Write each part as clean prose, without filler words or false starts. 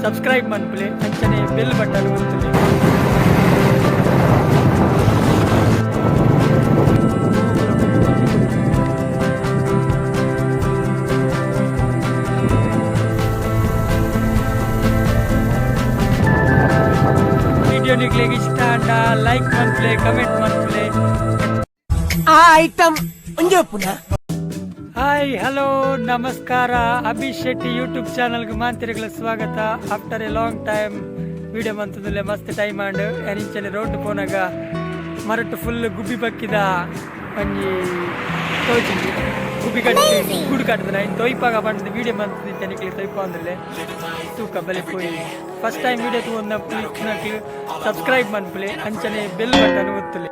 Subscribe ಮನ್ಪಲೆ ಅಂಚನೆ bell button ಒತ್ತಲೆ. Video ನಿಕ್ಲಿಗೆ ಇಷ್ಟ ಅಂಡ like ಮನ್ಪಲೆ comment ಮನ್ಪಲೆ. ಆ ಐಟಮ್ ಒಂಜೆ ಪುನಃ. ಹಾಯ್ ಹಲೋ ನಮಸ್ಕಾರ. ಅಭಿಷ್ ಶೆಟ್ಟಿ ಯೂಟ್ಯೂಬ್ ಚಾನಲ್ಗೆ ಮಾಂತಿರಿಗಳ ಸ್ವಾಗತ. After a long time video ಬಂತದಲ್ಲೇ ಮಸ್ತ್ ಟೈಮ್ ಆಂಡ್ ಎನಿಂಚನೆ ರೋಡ್ ಪೋನಾಗ ಮರಟ್ಟು ಫುಲ್ ಗುಬ್ಬಿ ಬಕ್ಕಿದ ಒಂಜಿ ತೋಚಿಂದು ಗುಬ್ಬಿ ಕಟ್ಟಿ ಗೂಡು ಕಟ್ಟದ ಇನ್ನು ತೊಯ್ಪಾಗ ಬಂದ ವಿಡಿಯೋ ಬಂತದ ತನಿಖೆ ತೊಯ್ಪ ಅಂದ್ರೆ ತೂಕ ಬಲೆ ಪೋಯಿ ಫಸ್ಟ್ ಟೈಮ್ ವಿಡಿಯೋ ತಗೊಂಡು ಸಬ್ಸ್ಕ್ರೈಬ್ ಮನ್ಪಲೆ ಅಂಚನೆ ಬೆಲ್ ಬಟನ್ ಒತ್ತಲೆ.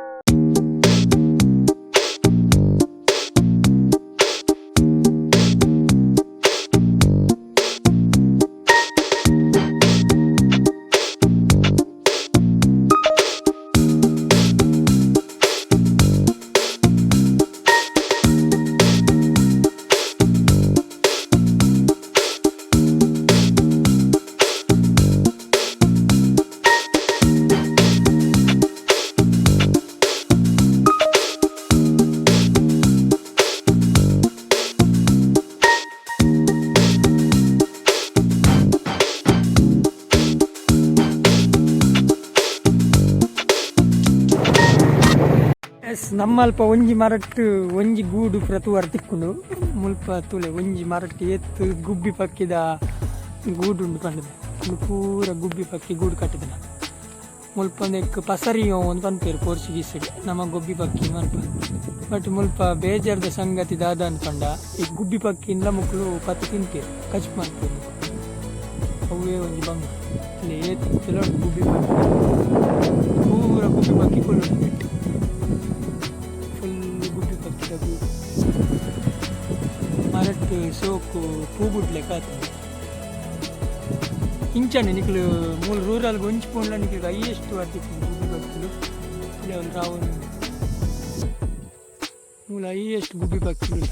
ನಮ್ಮಲ್ಪ ಒಂಜಿ ಮರಟ್ಟು ಒಂಜಿ ಗೂಡು ಪ್ರತು ತಿಕ್ಕೊಂಡು ಮುಲ್ಪ ತುಳೆ ಒಂಜಿ ಮರಟ್ಟು ಎತ್ತು ಗುಬ್ಬಿ ಪಕ್ಕಿದ ಗೂಡುಂಡು ಪಂಡದ ಪೂರ ಗುಬ್ಬಿ ಪಕ್ಕಿ ಗೂಡು ಕಟ್ಟಿದ ಮುಲ್ಪ ಪಸರಿಯೋ ಅಂತ ಅನ್ಪೇರು ಪೋರ್ಚುಗೀಸಿಗೆ ನಮ್ಮ ಗುಬ್ಬಿ ಪಕ್ಕಿ ಮಲ್ಪ. ಬಟ್ ಮುಲ್ಪ ಬೇಜಾರ್ದ ಸಂಗತಿ ದಾದ ಅನ್ಕೊಂಡ ಈ ಗುಬ್ಬಿ ಪಕ್ಕಿಯಿಂದ ಮಕ್ಕಳು ಪತ್ತು ತಿಂತೇರು ಕಚ್ ಮಾಡ್ತೇರು ಅವೇ ಒಂಜಿ ಬಂಗ ಇಲ್ಲಿ ಏತಿಲ್ಲ ಗುಬ್ಬಿ ಪಕ್ಕಿ ಪೂರ ಗುಬ್ಬಿ ಪಕ್ಕಿ ಕೊಲ್ಲುಂಡು ಮರಟ್ಟು ಸೋಕು ಪೂಗುಡ್ಲೆ ಕಾತು ಇಂಚನೆ ನಿಕ್ಲು ಮೂಲ ರೂರಲ್ಗೆ ಹೊಂಚ್ಕೊಂಡ್ಲ ನಿಕ್ಲಿಗೆ ಹೈಯೆಸ್ಟ್ ವರ್ತಿತ್ತು ಗುಬ್ಬಿ ಪಕ್ಷಿಲು ಇಲ್ಲ ಒಂದು ರಾವಣ ಮೂಲ ಹೈಯೆಸ್ಟ್ ಗುಬ್ಬಿ ಪಕ್ಷಿಲು.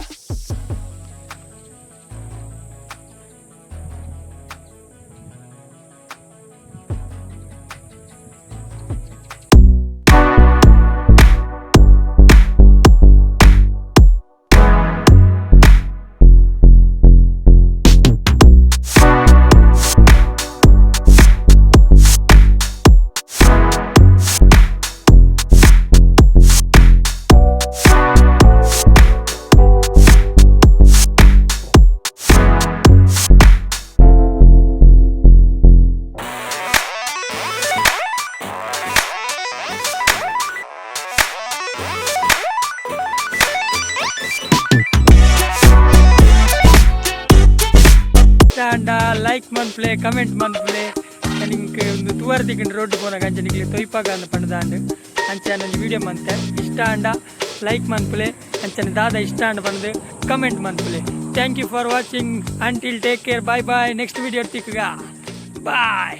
ಲೈಕ್ ಮನ್ಪ್ಲೆ ಕಮೆಂಟ್ ಮನ್ಪ್ಲೆ ನಿಂಗೆ ಒಂದು ತೂವರ್ ದಿಕ್ಕಿನ ರೋಡ್ ಪೋನಾಗ ಅಂಚೆ ನಿಕ್ಲಿ ತೊಯ್ಪಾಗ ಅಂದ ಪಂಡದಾಂಡು ಅಂಚೆ ವಿಡಿಯೋ ಮಂತೆ ಇಷ್ಟ ಅಂಡ ಲೈಕ್ ಮನ್ಪ್ಲೆ ಅಂಚನೆ ದಾದ ಇಷ್ಟ ಅಂಡ ಬಂದು ಕಮೆಂಟ್ ಮನ್ಪ್ಲೆ. Thank you for watching until take care. Bye bye. Next video ತಿಕ್ಕಗ ಬಾಯ್.